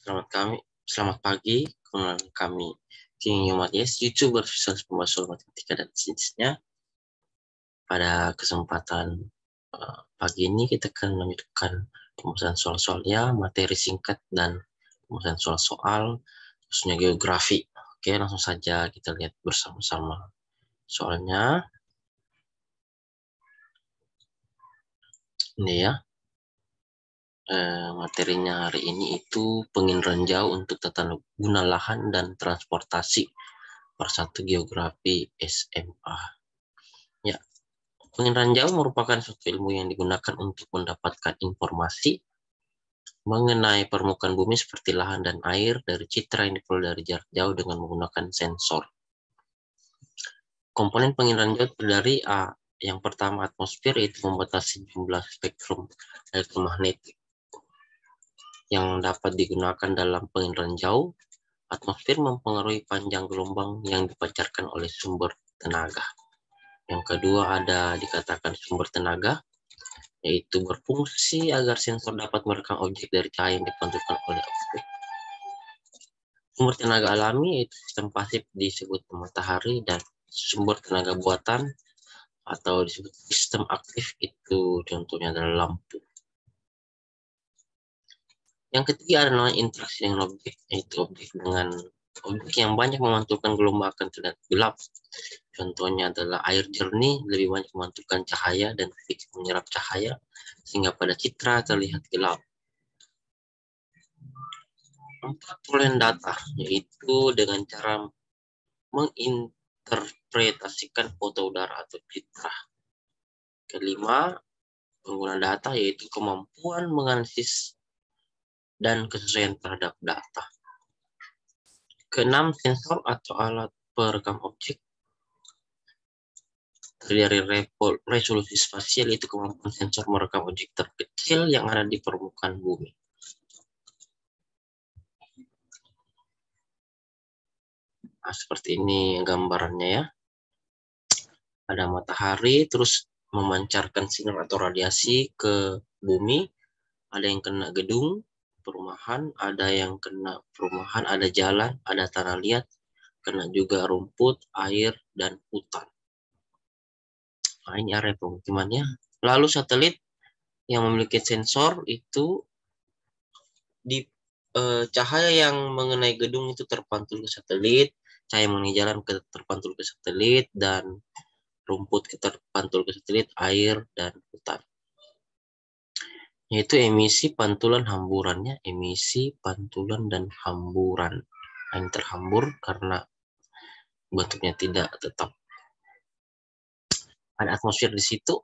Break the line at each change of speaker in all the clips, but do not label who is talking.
Selamat pagi, kami King Matias, YouTuber spesialis pembahasan matematika dan sainsnya. Pada kesempatan pagi ini kita akan melanjutkan pembahasan soal-soalnya, materi singkat dan pembahasan soal-soal, khususnya geografi. Oke, langsung saja kita lihat bersama-sama soalnya. Ini ya. Materinya hari ini itu penginderaan jauh untuk tata guna lahan dan transportasi per 1 geografi SMA. Ya, penginderaan jauh merupakan suatu ilmu yang digunakan untuk mendapatkan informasi mengenai permukaan bumi seperti lahan dan air dari citra yang diperoleh dari jarak jauh dengan menggunakan sensor. Komponen penginderaan jauh terdiri yang pertama atmosfer, yaitu membatasi jumlah spektrum elektromagnetik yang dapat digunakan dalam penginderaan jauh. Atmosfer mempengaruhi panjang gelombang yang dipancarkan oleh sumber tenaga. Yang kedua ada dikatakan sumber tenaga, yaitu berfungsi agar sensor dapat merekam objek dari cahaya yang dipantulkan oleh objek. Sumber tenaga alami, yaitu sistem pasif disebut matahari, dan sumber tenaga buatan atau disebut sistem aktif, itu contohnya adalah lampu. Yang ketiga adalah interaksi dengan objek, yaitu objek yang banyak memantulkan gelombang akan terlihat gelap. Contohnya adalah air jernih lebih banyak memantulkan cahaya dan sedikit menyerap cahaya, sehingga pada citra terlihat gelap. Perolehan data, yaitu dengan cara menginterpretasikan foto udara atau citra. Kelima, pengguna data, yaitu kemampuan menganalisis dan kesesuaian terhadap data. Keenam, sensor atau alat perekam objek. Dari resolusi spasial, itu kemampuan sensor merekam objek terkecil yang ada di permukaan bumi. Nah, seperti ini gambarannya ya. Ada matahari terus memancarkan sinar atau radiasi ke bumi. Ada yang kena gedung perumahan, ada yang kena perumahan, ada jalan, ada tanah liat, kena juga rumput, air, dan hutan. Nah, ini area pemukimannya. Lalu satelit yang memiliki sensor itu di cahaya yang mengenai gedung itu terpantul ke satelit, cahaya mengenai jalan terpantul ke satelit, dan rumput terpantul ke satelit, air, dan hutan. Yaitu emisi, pantulan, hamburannya, emisi, pantulan, dan hamburan. Ini terhambur karena bentuknya tidak tetap. Ada atmosfer di situ.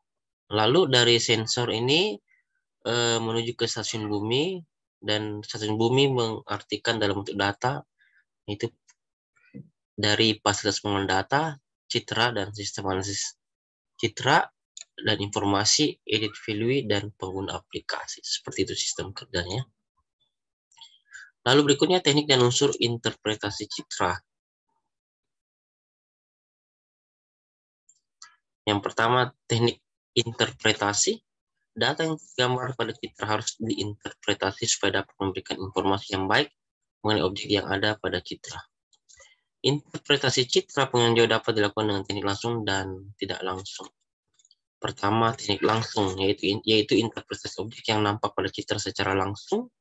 Lalu dari sensor ini menuju ke stasiun bumi, dan stasiun bumi mengartikan dalam bentuk data, itu dari fasilitas pengelolaan data, citra, dan sistem analisis citra dan informasi, edit value, dan pengguna aplikasi. Seperti itu sistem kerjanya. Lalu berikutnya teknik dan unsur interpretasi citra. Yang pertama, teknik interpretasi. Data yang tergambar pada citra harus diinterpretasi supaya dapat memberikan informasi yang baik mengenai objek yang ada pada citra. Interpretasi citra penginderaan jauh dapat dilakukan dengan teknik langsung dan tidak langsung. Pertama, teknik langsung, yaitu interpretasi objek yang nampak pada citra secara langsung.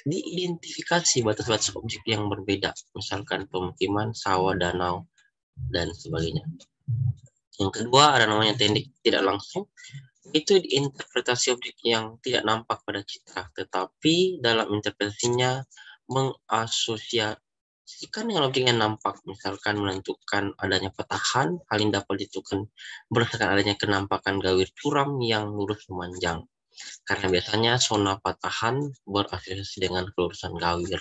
Diidentifikasi batas-batas objek yang berbeda, misalkan pemukiman, sawah, danau, dan sebagainya. Yang kedua ada namanya teknik tidak langsung, itu interpretasi objek yang tidak nampak pada citra, tetapi dalam interpretasinya mengasosiasikan dengan objek yang nampak, misalkan menentukan adanya patahan. Hal ini dapat ditentukan berdasarkan adanya kenampakan gawir curam yang lurus memanjang, karena biasanya zona patahan berasosiasi dengan kelurusan gawir.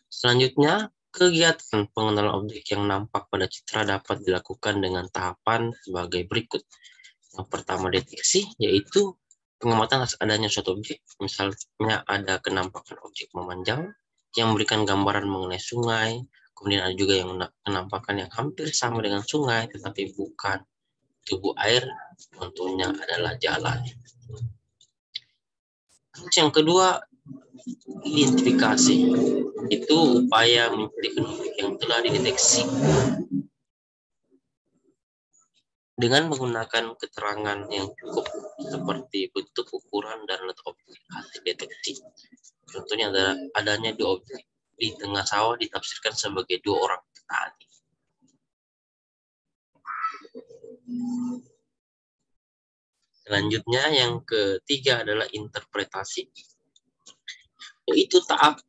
Selanjutnya, kegiatan pengenalan objek yang nampak pada citra dapat dilakukan dengan tahapan sebagai berikut. Yang pertama, deteksi, yaitu pengamatan adanya suatu objek. Misalnya ada kenampakan objek memanjang yang memberikan gambaran mengenai sungai, kemudian ada juga yang kenampakan yang hampir sama dengan sungai tetapi bukan tubuh air, contohnya adalah jalan. Terus yang kedua, identifikasi. Itu upaya mencari objek yang telah dideteksi dengan menggunakan keterangan yang cukup seperti bentuk, ukuran, dan letak objek hasil deteksi. Contohnya adalah adanya dua objek di tengah sawah ditafsirkan sebagai dua orang petani. Selanjutnya yang ketiga adalah interpretasi, yaitu tahap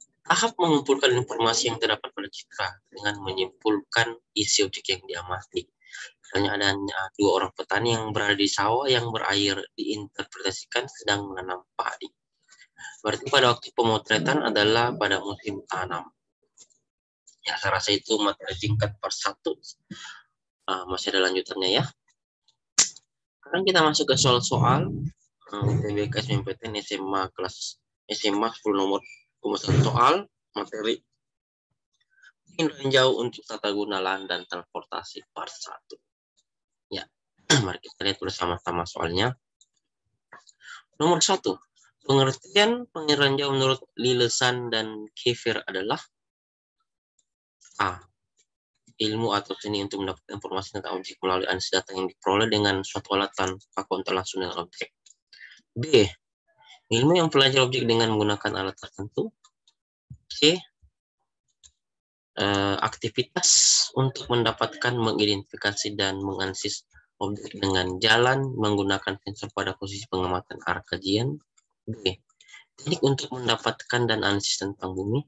mengumpulkan informasi yang terdapat pada citra dengan menyimpulkan isi objek yang diamati. Misalnya adanya dua orang petani yang berada di sawah yang berair diinterpretasikan sedang menanam padi. Berarti pada waktu pemotretan adalah pada musim tanam. Ya, saya rasa itu materi singkat part 1. Masih ada lanjutannya ya. Sekarang kita masuk ke soal-soal UTBK SBMPTN SMA kelas SMA 10 nomor 1 soal materi ranjau untuk tata guna lahan dan transportasi part 1. Ya, mari kita lihat bersama-sama soalnya. Nomor 1. Pengertian ranjau menurut Lilesan dan Kiefer adalah A. Ilmu atau seni untuk mendapatkan informasi tentang objek melalui analisis data yang diperoleh dengan suatu alat tanpa kontak langsung dengan objek. B. Ilmu yang mempelajari objek dengan menggunakan alat tertentu. C. Aktivitas untuk mendapatkan, mengidentifikasi, dan menganalisis objek dengan jalan menggunakan sensor pada posisi pengamatan arah kajian. B. Teknik untuk mendapatkan dan analisis tentang bumi.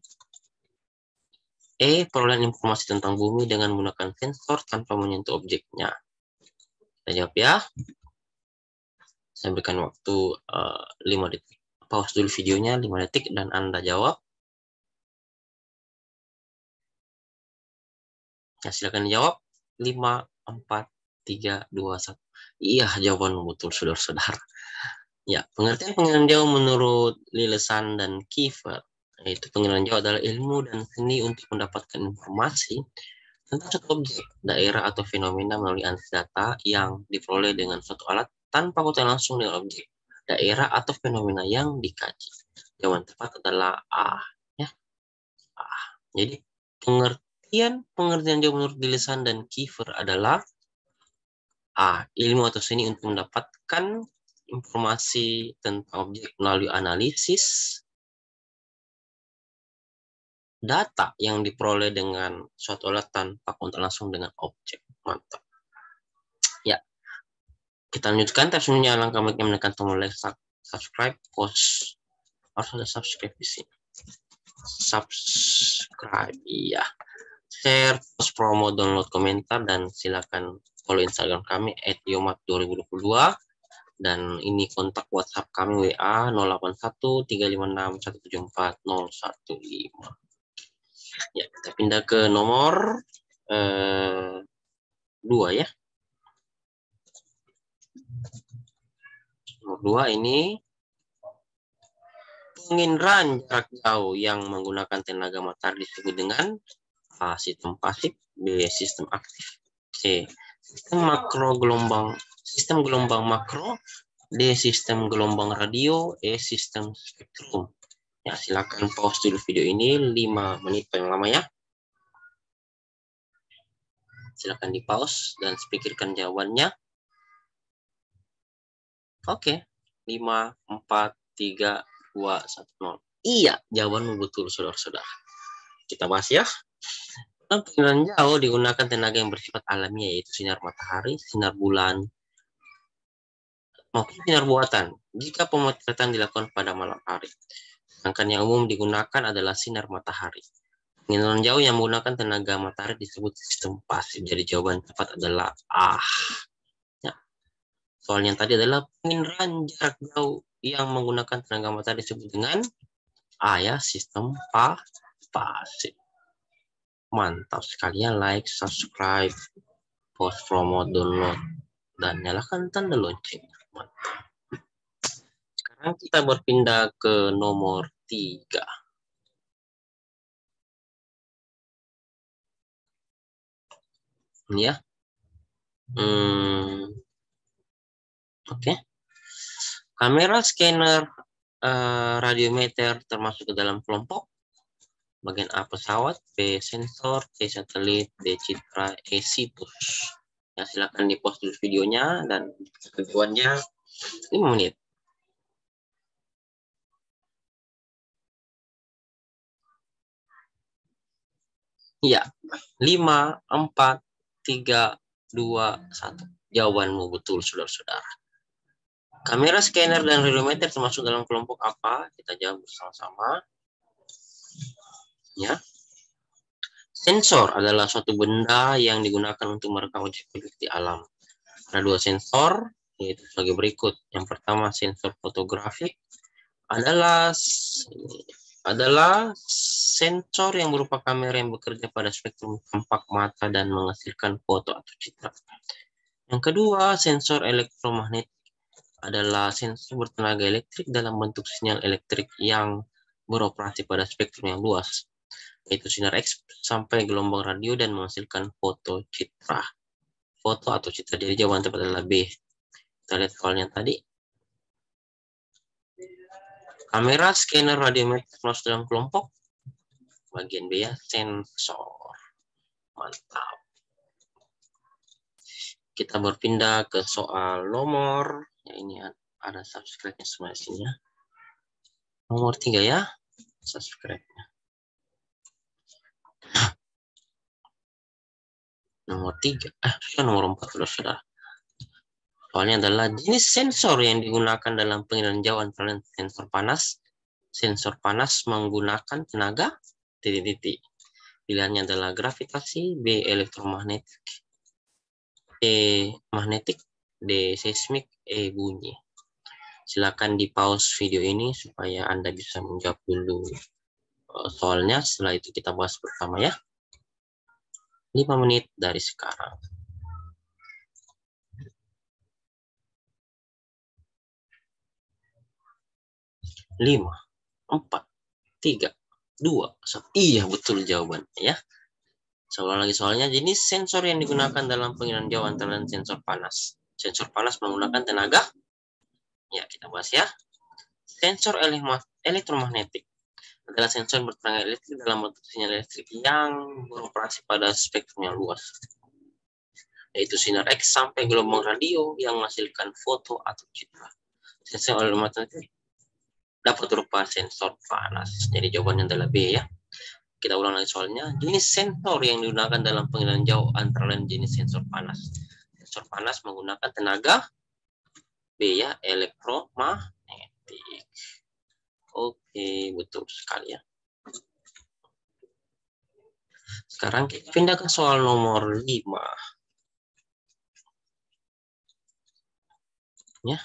E. Perolehan informasi tentang bumi dengan menggunakan sensor tanpa menyentuh objeknya. Kita jawab ya. Saya berikan waktu 5 detik. Pause dulu videonya 5 detik dan Anda jawab. Ya, silakan jawab. 5, 4, 3, 2, 1. Iya, jawaban betul, saudara-saudara. Ya, pengertian ranjau menurut Lilesan dan Kiefer, yaitu ranjau adalah ilmu dan seni untuk mendapatkan informasi tentang suatu objek, daerah, atau fenomena melalui analisis data yang diperoleh dengan suatu alat tanpa kontak langsung dengan objek, daerah, atau fenomena yang dikaji. Jawaban tepat adalah A. Ya. A. Jadi, pengertian ranjau menurut Lilesan dan Kiefer adalah A. Ilmu atau seni untuk mendapatkan informasi tentang objek melalui analisis data yang diperoleh dengan suatu alat tanpa kontak langsung dengan objek. Mantap. Ya, kita lanjutkan. Tapi sebelumnya langkah baiknya menekan tombol like, subscribe, post. Harus ada subscribe di sini. Subscribe, iya. Share, post, promo, download, komentar, dan silakan follow Instagram kami @yomat2022. Dan ini kontak WhatsApp kami WA 081356174015. Ya, kita pindah ke nomor 2 ya. Nomor 2 ini penginderaan jarak jauh yang menggunakan tenaga matahari disebut dengan A. Sistem pasif, B. Sistem aktif, C. Sistem gelombang makro, D. Sistem gelombang radio, E. Sistem spektrum. Ya, silakan pause dulu video ini 5 menit paling lama ya. Silakan di pause dan pikirkan jawabannya. Oke. 5, 4, 3, 2, 1, 0. Iya, jawabanmu betul, saudara-saudara. Kita bahas ya. Penginderaan jauh digunakan tenaga yang bersifat alami, yaitu sinar matahari, sinar bulan, maupun sinar buatan jika pemotretan dilakukan pada malam hari. Sedangkan yang umum digunakan adalah sinar matahari. Penginderaan jauh yang menggunakan tenaga matahari disebut sistem pasif. Jadi jawaban tepat adalah A. Ya. Soal yang tadi adalah penginderaan jarak jauh yang menggunakan tenaga matahari disebut dengan A ya, sistem pasif. Mantap sekali ya, like, subscribe, post, promo, download, dan nyalakan tanda lonceng. Mantap. Sekarang kita berpindah ke nomor 3. Ini ya. Oke. Kamera scanner radiometer termasuk ke dalam kelompok? Bagian A pesawat, B sensor, C satelit, D citra, E situs. Ya, silakan di-post dulu videonya dan ketentuannya 5 menit. Ya, 5, 4, 3, 2, 1. Jawabanmu betul, saudara-saudara. Kamera, scanner, dan radiometer termasuk dalam kelompok apa? Kita jawab bersama-sama. Ya. Sensor adalah suatu benda yang digunakan untuk merekam objek-objek di alam. Ada 2 sensor, yaitu sebagai berikut. Yang pertama, sensor fotografik adalah sensor yang berupa kamera yang bekerja pada spektrum tampak mata dan menghasilkan foto atau citra. Yang kedua, sensor elektromagnetik adalah sensor bertenaga elektrik dalam bentuk sinyal elektrik yang beroperasi pada spektrum yang luas, yaitu sinar X sampai gelombang radio dan menghasilkan foto citra. Foto atau citra. Jadi jawaban tepat adalah B. Kita lihat soalnya tadi. Kamera, scanner, radiometer masuk dalam kelompok. Bagian B ya, sensor. Mantap. Kita berpindah ke soal nomor. Ya, ini ada subscribe-nya semua di sini ya. Nomor 3 ya, subscribe-nya. Nomor 3, nomor 4 sudah. Soalnya adalah jenis sensor yang digunakan dalam pengiriman jauh antara lain sensor panas. Sensor panas menggunakan tenaga titik-titik. Pilihannya adalah gravitasi, B elektromagnetik, E magnetik, D seismik, E bunyi. Silakan di pause video ini supaya Anda bisa menjawab dulu soalnya. Setelah itu kita bahas bersama ya. 5 menit dari sekarang. 5, 4, 3, 2, 1. Iya, betul jawabannya ya. Soal lagi soalnya, jenis sensor yang digunakan dalam pengiriman jauh antara lain sensor panas. Sensor panas menggunakan tenaga. Ya, kita bahas ya. Sensor elektromagnetik adalah sensor bertenaga elektrik dalam bentuk sinyal elektrik yang beroperasi pada spektrum yang luas, yaitu sinar X sampai gelombang radio yang menghasilkan foto atau citra. Sensor elektromagnetik dapat berupa sensor panas. Jadi jawabannya adalah B ya. Kita ulang lagi soalnya. Jenis sensor yang digunakan dalam pengiriman jauh antara lain jenis sensor panas. Sensor panas menggunakan tenaga B ya, elektromagnetik. Oke, betul sekali ya. Sekarang kita pindah ke soal nomor 5. Ya.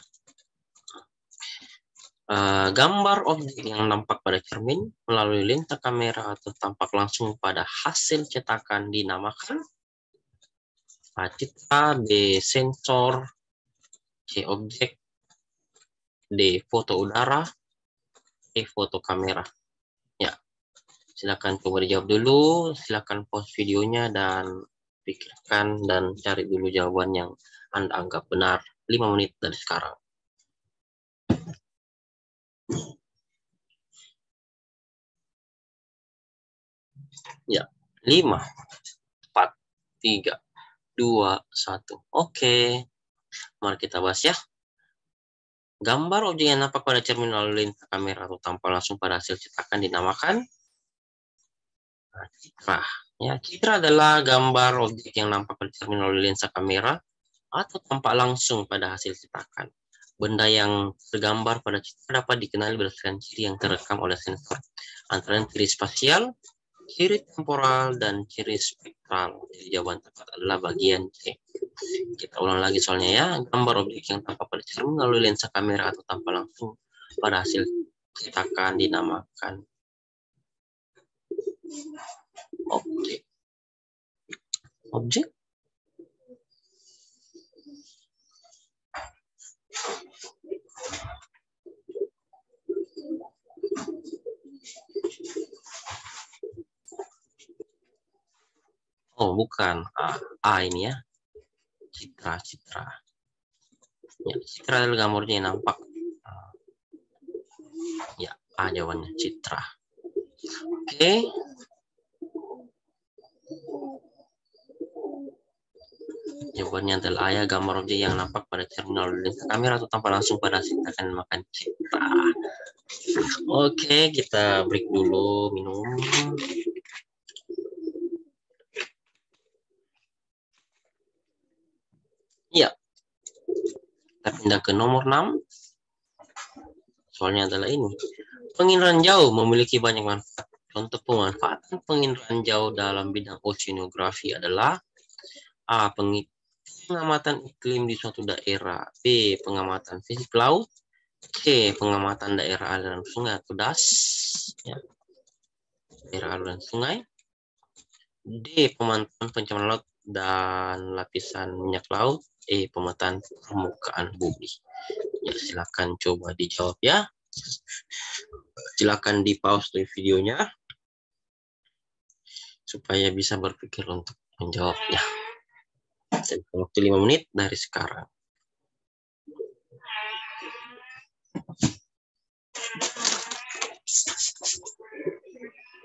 Gambar objek yang nampak pada cermin melalui lensa kamera atau tampak langsung pada hasil cetakan dinamakan A citra, B sensor, C objek, D foto udara, E foto kamera. Ya, silakan coba dijawab dulu. Silakan pause videonya dan pikirkan dan cari dulu jawaban yang Anda anggap benar. 5 menit dari sekarang. Ya, 5, 4, 3, 2, 1. Oke, mari kita bahas ya. Gambar objek yang nampak pada cermin melalui lensa kamera atau tampak langsung pada hasil cetakan dinamakan citra. Ya, citra adalah gambar objek yang nampak pada cermin melalui lensa kamera atau tampak langsung pada hasil cetakan. Benda yang tergambar pada citra dapat dikenali berdasarkan ciri yang terekam oleh sensor, antara lain ciri spasial, ciri temporal, dan ciri spektral. Jadi jawaban tepat adalah bagian C. Kita ulang lagi soalnya ya. Gambar objek yang tampak pada cermin melalui lensa kamera atau tampak langsung pada hasil cetakan dinamakan objek. Objek. Oh, bukan. A ini ya. Citra. Ya, citra adalah gambarnya yang nampak. Ya, A jawabannya citra. Oke. Jawabannya adalah ya, gambar objek yang nampak pada terminal lensa kamera atau tanpa langsung pada akan makan citra. Oke, kita break dulu minum. Iya. Kita pindah ke nomor 6. Soalnya adalah ini. Penginderaan jauh memiliki banyak manfaat. Contoh pemanfaatan penginderaan jauh dalam bidang oceanografi adalah A. Pengamatan iklim di suatu daerah. B. Pengamatan fisik laut. C. Pengamatan daerah aliran sungai atau DAS. Ya. Daerah aliran sungai. D. Pemantauan pencemaran laut dan lapisan minyak laut. E. Pemetaan permukaan bumi. Ya, silakan coba dijawab ya. Silakan di pause dari videonya supaya bisa berpikir untuk menjawabnya. Dan waktu 5 menit dari sekarang.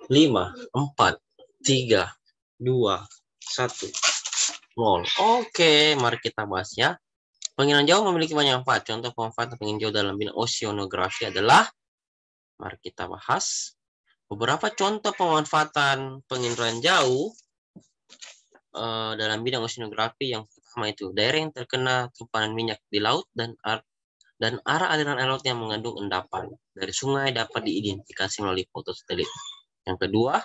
5, 4, 3, 2, 1, 0. Oke, mari kita bahas ya. Penginderaan jauh memiliki banyak manfaat. Contoh pemanfaatan penginderaan jauh dalam bidang oceanografi adalah, mari kita bahas beberapa contoh pemanfaatan penginderaan jauh dalam bidang oceanografi. Yang pertama itu daerah yang terkena tumpahan minyak di laut dan arah aliran laut yang mengandung endapan dari sungai dapat diidentifikasi melalui foto satelit. Yang kedua,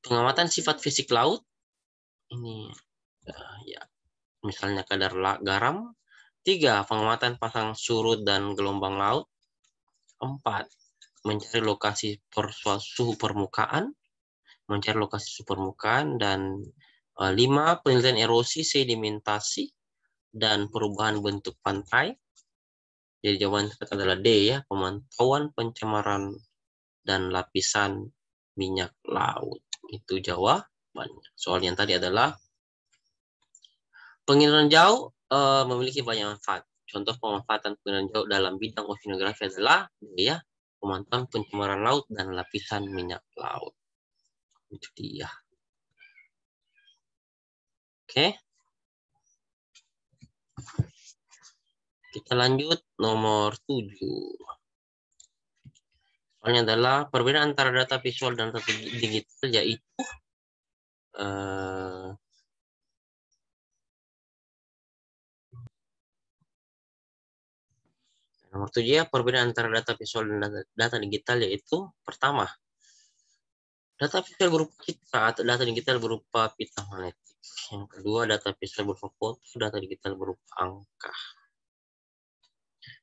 pengamatan sifat fisik laut. Ini ya, misalnya kadar garam. 3, pengamatan pasang surut dan gelombang laut. 4, mencari lokasi suhu permukaan. Dan 5, penelitian erosi, sedimentasi, dan perubahan bentuk pantai. Jadi jawaban tepat adalah D ya, pemantauan pencemaran dan lapisan minyak laut. Itu jawabannya. Soal yang tadi adalah penginderaan jauh memiliki banyak manfaat. Contoh pemanfaatan penginderaan jauh dalam bidang oceanografi adalah D ya, pemantauan pencemaran laut dan lapisan minyak laut. Itu dia. Oke. Kita lanjut nomor 7. Soalnya adalah perbedaan antara data visual dan data digital, yaitu nomor 7 ya, perbedaan antara data visual dan data digital, yaitu pertama, data visual berupa pita atau data digital berupa pita magnetik. Yang kedua, data visual berupa foto, data digital berupa angka.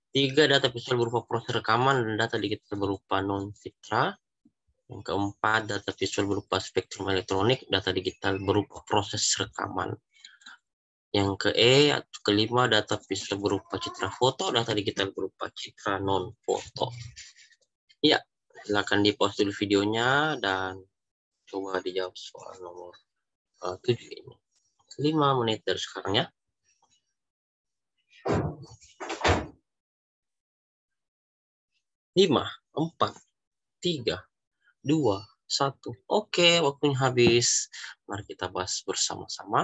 3, data visual berupa proses rekaman dan data digital berupa non-citra. Yang keempat, data visual berupa spektrum elektronik, data digital berupa proses rekaman. Yang kelima, data visual berupa citra foto, data digital berupa citra non-foto. Ya, silakan di pause dulu videonya dan coba dijawab soal nomor 7 ini. 5 menit dari sekarang ya. 5, 4, 3, 2, 1. Oke, waktunya habis. Mari kita bahas bersama-sama.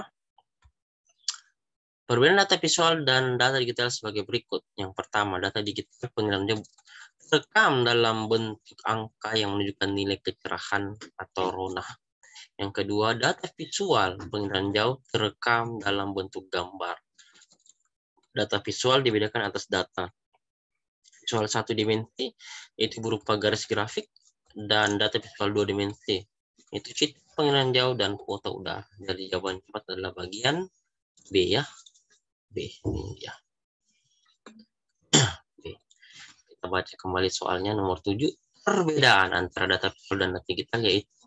Perbedaan data visual dan data digital sebagai berikut. Yang pertama, data digital penginderaan terekam dalam bentuk angka yang menunjukkan nilai kecerahan atau rona. Yang kedua, data visual penginderaan jauh terekam dalam bentuk gambar. Data visual dibedakan atas data visual 1 dimensi, itu berupa garis grafik, dan data visual 2 dimensi, itu citra penginderaan jauh dan foto udara. Jadi jawaban tepat adalah bagian B ya. B ini ya. B. Kita baca kembali soalnya nomor 7. Perbedaan antara data visual dan data digital yaitu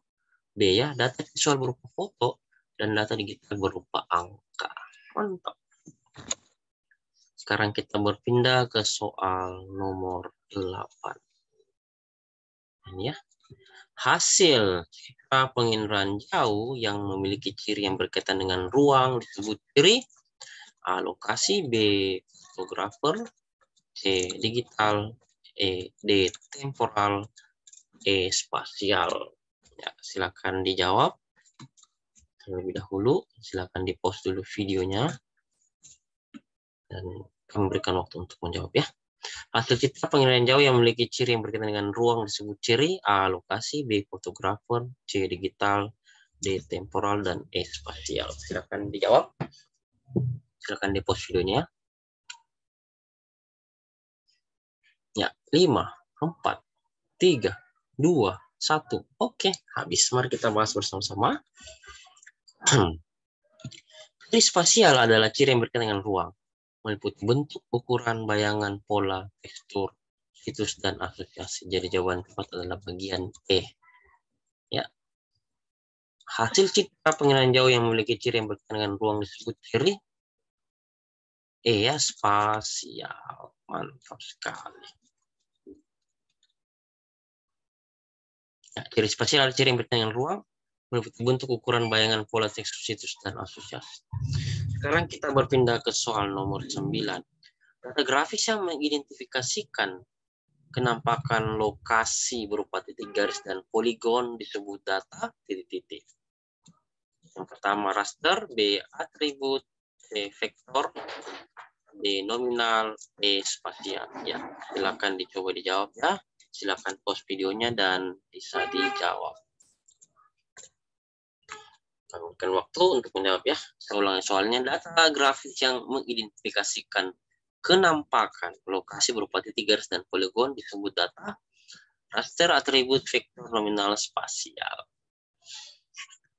B ya, data visual berupa foto dan data digital berupa angka. Mantap. Sekarang kita berpindah ke soal nomor 8. Ini ya. Hasil citra penginderaan jauh yang memiliki ciri yang berkaitan dengan ruang disebut ciri A. Lokasi, B. Fotografer, C. Digital, D temporal, E spasial. Ya, silakan dijawab terlebih dahulu. Silakan di-pause dulu videonya dan kami berikan waktu untuk menjawab ya. Hasil citra penilaian jauh yang memiliki ciri yang berkaitan dengan ruang disebut ciri A lokasi, B fotografer, C digital, D temporal, dan E spasial. Silakan dijawab. Silakan di-pause videonya. Ya, 5, 4, 3, 2, 1. Oke, habis. Mari kita bahas bersama-sama. Ciri spasial adalah ciri yang berkaitan dengan ruang, meliputi bentuk, ukuran, bayangan, pola, tekstur, situs, dan asosiasi. Jadi jawaban tepat adalah bagian E. Ya. Hasil citra penilaian jauh yang memiliki ciri yang berkaitan dengan ruang disebut ciri E ya, spasial. Mantap sekali. Ya, ciri spasial adalah ciri yang berkaitan dengan ruang, meliputi bentuk, ukuran, bayangan, pola, tekstur, situs, dan asosiasi. Sekarang kita berpindah ke soal nomor 9. Data grafis yang mengidentifikasikan kenampakan lokasi berupa titik garis dan poligon disebut data titik-titik. Yang pertama raster, B atribut, C vektor, D nominal, E spasial. Ya, silakan dicoba dijawab ya. Silakan pause videonya dan bisa dijawab. Kami berikan waktu untuk menjawab ya. Saya ulangi soalnya, data grafis yang mengidentifikasikan kenampakan lokasi berupa titik garis dan poligon disebut data raster, atribut, vektor, nominal, spasial.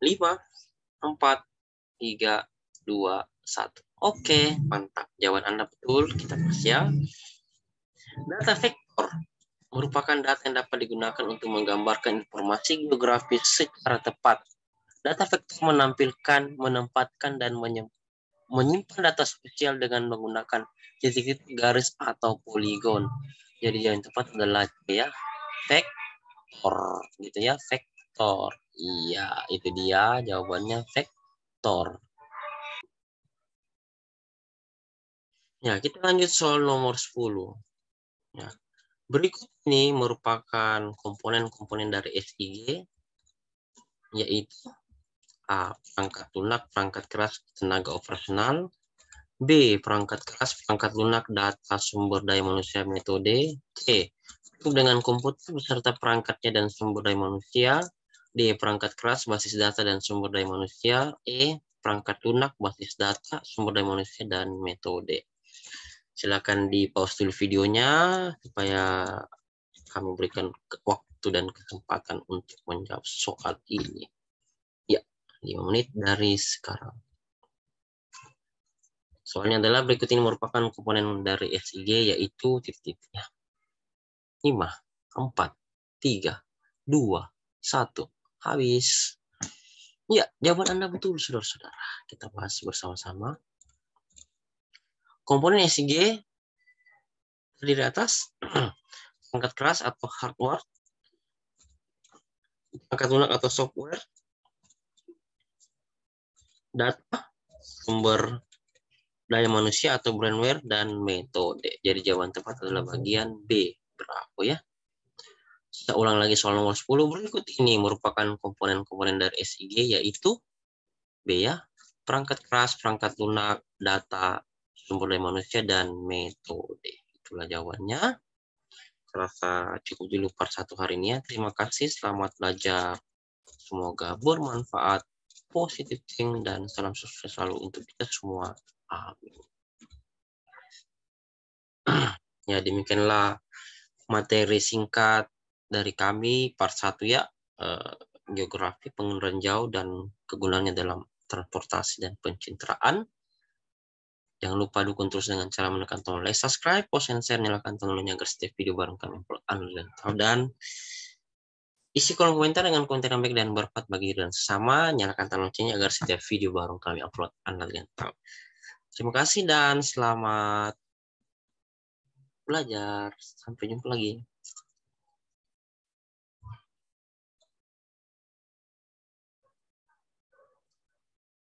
5, 4, 3, 2, 1. Oke, mantap. Jawaban Anda betul. Kita persia. Data vektor merupakan data yang dapat digunakan untuk menggambarkan informasi geografis secara tepat. Data vektor menampilkan, menempatkan, dan menyimpan data spesial dengan menggunakan titik-titik garis atau poligon. Jadi yang tepat adalah ya vektor, gitu ya, vektor. Iya, itu dia jawabannya vektor. Ya, kita lanjut soal nomor 10. Ya. Berikut ini merupakan komponen-komponen dari SIG, yaitu A. Perangkat lunak, perangkat keras, tenaga operasional. B. Perangkat keras, perangkat lunak, data, sumber daya manusia, metode. C. Cukup dengan komputer beserta perangkatnya dan sumber daya manusia. D. Perangkat keras, basis data, dan sumber daya manusia. E. Perangkat lunak, basis data, sumber daya manusia, dan metode. Silakan di-pause dulu videonya supaya kami berikan waktu dan kesempatan untuk menjawab soal ini. Ya, 5 menit dari sekarang. Soalnya adalah berikut ini merupakan komponen dari SIG, yaitu titik-titiknya. 5, 4, 3, 2, 1. Habis. Ya, jawaban Anda betul, saudara-saudara. Kita bahas bersama-sama. Komponen SIG terdiri atas perangkat keras atau hardware, perangkat lunak atau software, data, sumber daya manusia atau brainware, dan metode. Jadi jawaban tepat adalah bagian B. Bravo ya. Kita ulang lagi soal nomor 10. Berikut ini merupakan komponen-komponen dari SIG, yaitu B ya, perangkat keras, perangkat lunak, data, sumber daya manusia, dan metode. Itulah jawabannya. Rasa cukup dulu part 1 hari ini ya. Terima kasih, selamat belajar. Semoga bermanfaat, positive think, dan salam sukses selalu untuk kita semua. Amin. Ya, demikianlah materi singkat dari kami part 1 ya. Geografi, pengenalan jauh, dan kegunaannya dalam transportasi dan pencitraan. Jangan lupa dukung terus dengan cara menekan tombol like, subscribe, post, and share, nyalakan tombol lonceng agar setiap video baru kami upload dan isi kolom komentar dengan komentar yang baik dan bermanfaat bagi diri dan sesama. Nyalakan tombol loncengnya agar setiap video baru kami upload Anda tahu. Terima kasih dan selamat belajar. Sampai jumpa lagi.